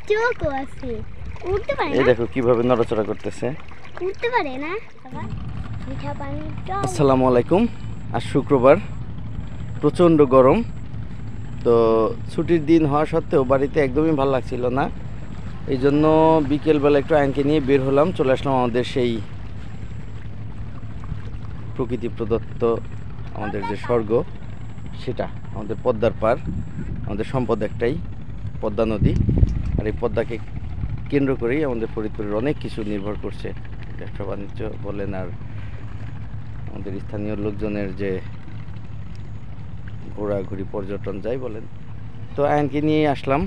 চোখও আছে, উঠতে পারে এই না। দেখো কিভাবে নড়াচড়া করতেছে। উঠতে পারে না। মিঠা পানি। আসসালামু আলাইকুম। আজ শুক্রবার, প্রচণ্ড গরম। তো ছুটির দিন হওয়া সত্ত্বেও বাড়িতে একদমই ভালো লাগছিল না। এই জন্য বিকেলবেলা একটু আয়নকে নিয়ে বের হলাম, চলে আসলাম আমাদের সেই প্রকৃতি প্রদত্ত আমাদের যে স্বর্গ, সেটা আমাদের পদ্মার পার। আমাদের সম্পদ একটাই, পদ্মা নদী। আর এই পদ্মাকে কেন্দ্র করেই আমাদের ফরিদপুরের অনেক কিছু নির্ভর করছে। ব্যবসা বাণিজ্য বলেন, আর আমাদের স্থানীয় লোকজনের যে ঘোরাঘুরি, পর্যটন যাই বলেন। তো আয়নকে নিয়ে আসলাম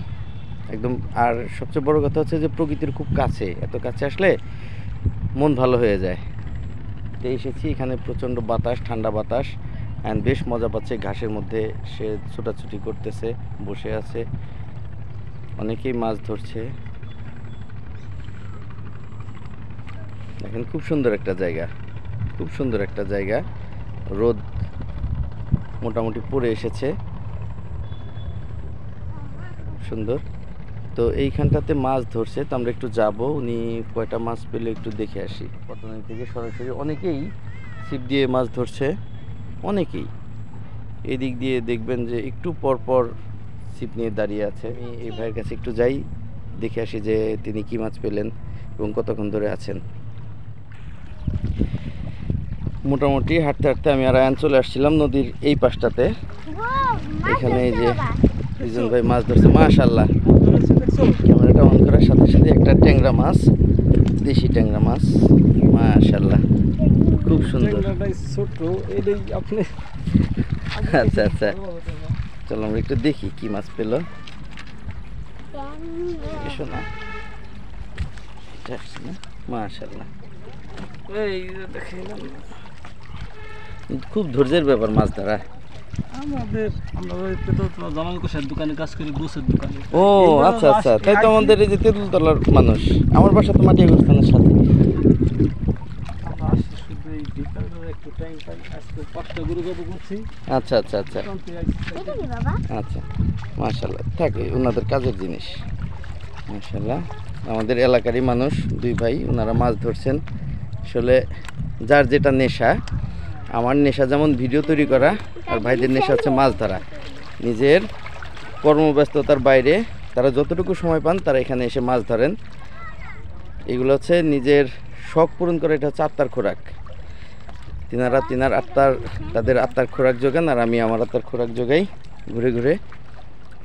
একদম। আর সবচেয়ে বড় কথা হচ্ছে যে প্রকৃতির খুব কাছে, এত কাছে আসলে মন ভালো হয়ে যায়। তো এসেছি, এখানে প্রচণ্ড বাতাস, ঠান্ডা বাতাস। আয়ন বেশ মজা পাচ্ছে, ঘাসের মধ্যে সে ছোটাছুটি করতেছে, বসে আছে। অনেকেই মাছ ধরছে। দেখেন, খুব সুন্দর একটা জায়গা, খুব সুন্দর একটা জায়গা। রোদ মোটামুটি পড়ে এসেছে, সুন্দর। তো এইখানটাতে মাছ ধরছে, তো আমরা একটু যাব, উনি কয়টা মাছ পেলে একটু দেখে আসি। পদ্মা থেকে সরাসরি অনেকেই ছিপ দিয়ে মাছ ধরছে, অনেকেই। এদিক দিয়ে দেখবেন যে একটু পর পর ছিপ নিয়ে দাঁড়িয়ে আছে। আমি এই ভাইয়ের কাছে একটু যাই, দেখে আসি যে তিনি কি মাছ পেলেন এবং কতক্ষণ ধরে আছেন। মোটামুটি হাঁটতে হাঁটতে আমি আর আয়ন চলে আসছিলাম নদীর এই পাশটাতে। এখানে এই যে দুজন ভাই মাছ ধরছে, মাশাআল্লাহ। ক্যামেরাটা অন করার সাথে সাথে একটা ট্যাংরা মাছ, দেশি ট্যাংরা মাছ, মাশাআল্লাহ, খুব সুন্দর। আচ্ছা আচ্ছা, চলো আমরা একটু দেখি কি মাছ পেল। এসো না, মাশাআল্লাহ। খুব ধৈর্যের ব্যাপার মাছ ধরা। ও আচ্ছা আচ্ছা, তাই তো আমাদের এই যে তেঁতুলতলার মানুষ। আমার বাসা তো মাটিয়াগঞ্জের সাথে। আচ্ছা আচ্ছা আচ্ছা আচ্ছা, মাশাআল্লাহ, থাকে ওনাদের কাজের জিনিস। মাশাআল্লাহ, আমাদের এলাকারই মানুষ, দুই ভাই, ওনারা মাছ ধরছেন। আসলে যার যেটা নেশা, আমার নেশা যেমন ভিডিও তৈরি করা, আর ভাইদের নেশা হচ্ছে মাছ ধরা। নিজের কর্মব্যস্ততার বাইরে তারা যতটুকু সময় পান তারা এখানে এসে মাছ ধরেন। এগুলো হচ্ছে নিজের শখ পূরণ করে, এটা হচ্ছে আত্মার খোরাক। তাদের আত্মার খোরাক যোগান, আর আমি আমার আত্মার খোরাক যোগাই ঘুরে ঘুরে।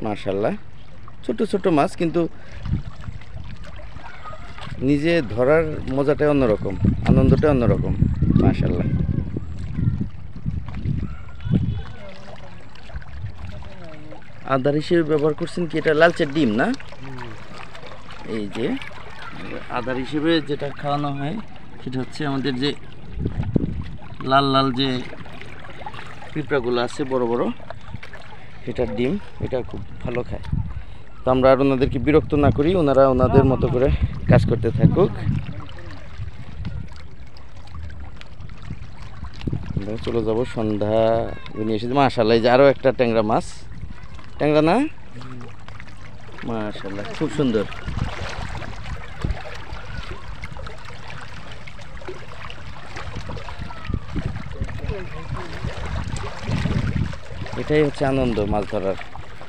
মাশাআল্লাহ, ছোট ছোট মাছ, কিন্তু নিজে ধরার মজাটাই অন্যরকম, আনন্দটাই অন্যরকম। মাশাআল্লাহ। আদার হিসেবে ব্যবহার করছেন কি? এটা লালচের ডিম না? এই যে আদার হিসেবে যেটা খাওয়ানো হয় সেটা হচ্ছে আমাদের যে লাল লাল যে পিঁপড়াগুলো আছে বড় বড়, সেটার ডিম। এটা খুব ভালো খায়। তো আমরা আর ওনাদেরকে বিরক্ত না করি, ওনারা ওনাদের মতো করে কাজ করতে থাকুক। আমরা চলে যাবো, সন্ধ্যা নিয়ে এসেছি। মাশাআল্লাহ, এই যে আরও একটা ট্যাংরা মাছ। ট্যাংরা না? মাশাআল্লাহ, খুব সুন্দর। এটাই হচ্ছে আনন্দ মাছ ধরার।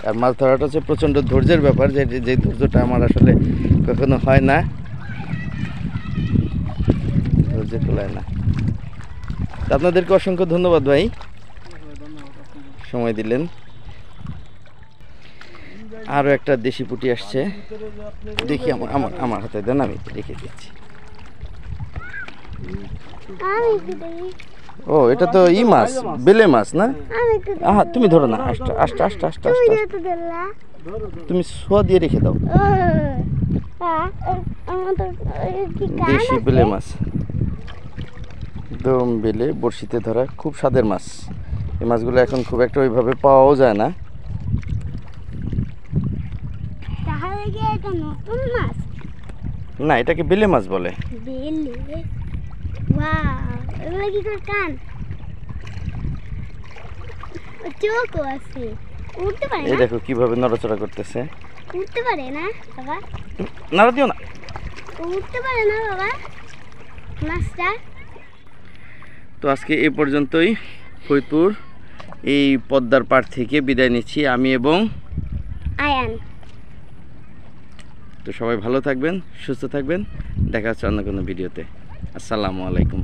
আর মাছ ধরাটা হচ্ছে প্রচণ্ড ধৈর্যের ব্যাপার, যে ধৈর্যটা আমার আসলে কখনো হয় না, ধৈর্য তোলায় না। আপনাদেরকে অসংখ্য ধন্যবাদ ভাই, সময় দিলেন। আরও একটা দেশি পুঁটি আসছে, দেখি আমার হাতে দেন, আমি রেখে দিচ্ছি। ও, এটা তো ই মাছ, বেলে মাছ না? আহা, তুমি ধরো না, আস্তে আস্তে আস্তে আস্তে আস্তে, তুমি সোয়া দিয়ে রেখে দাও। দেশি বেলে মাছ, একদম বেলে, বড়শিতে ধরা, খুব স্বাদের মাছ। এই মাছগুলো এখন খুব একটা ওইভাবে পাওয়াও যায় না। না, এটাকে বেলে মাছ বলে। এই দেখো কিভাবে নড়াচড়া করতেছে। উঠতে পারে না বাবা? নাড়া দিও না। উঠতে পারে না বাবা মাছটা? তো আজকে এই পর্যন্তই। ফরিদপুর এই পদ্মার পাড় থেকে বিদায় নিচ্ছি আমি এবং আয়ান। তো সবাই ভালো থাকবেন, সুস্থ থাকবেন। দেখা হচ্ছে অন্য কোনো ভিডিওতে। আসসালামু আলাইকুম।